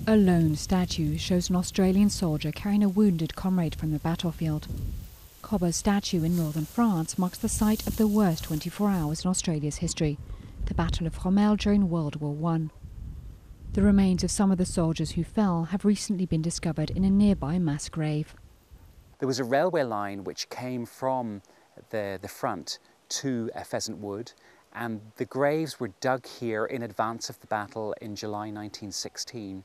A lone statue shows an Australian soldier carrying a wounded comrade from the battlefield. Cobber's statue in northern France marks the site of the worst 24 hours in Australia's history, the Battle of Fromelles during World War I. The remains of some of the soldiers who fell have recently been discovered in a nearby mass grave. There was a railway line which came from the front to Pheasant Wood, and the graves were dug here in advance of the battle in July 1916.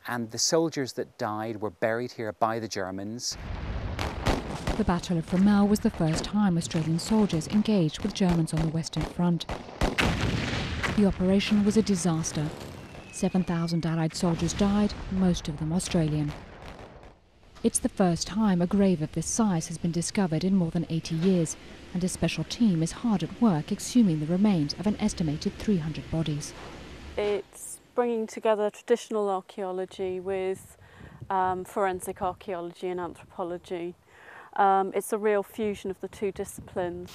And the soldiers that died were buried here by the Germans. The Battle of Fromelles was the first time Australian soldiers engaged with Germans on the Western Front. The operation was a disaster. 7,000 Allied soldiers died, most of them Australian. It's the first time a grave of this size has been discovered in more than 80 years, and a special team is hard at work exhuming the remains of an estimated 300 bodies. It's bringing together traditional archaeology with forensic archaeology and anthropology. It's a real fusion of the two disciplines.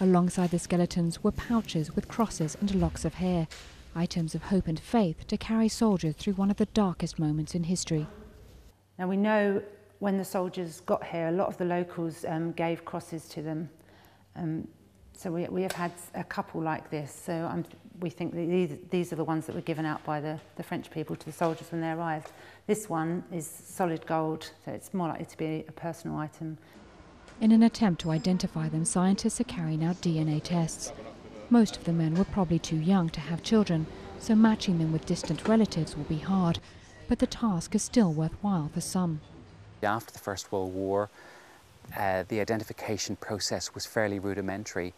Alongside the skeletons were pouches with crosses and locks of hair, items of hope and faith to carry soldiers through one of the darkest moments in history. Now we know when the soldiers got here, a lot of the locals gave crosses to them. So we have had a couple like this, so we think that these are the ones that were given out by the French people to the soldiers when they arrived. This one is solid gold, so it's more likely to be a personal item. In an attempt to identify them, scientists are carrying out DNA tests. Most of the men were probably too young to have children, so matching them with distant relatives will be hard, but the task is still worthwhile for some. After the First World War, the identification process was fairly rudimentary.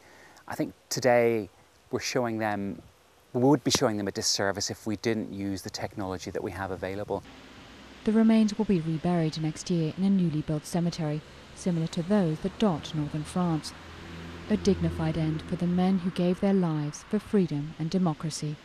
I think today we would be showing them a disservice if we didn't use the technology that we have available. The remains will be reburied next year in a newly built cemetery, similar to those that dot northern France. A dignified end for the men who gave their lives for freedom and democracy.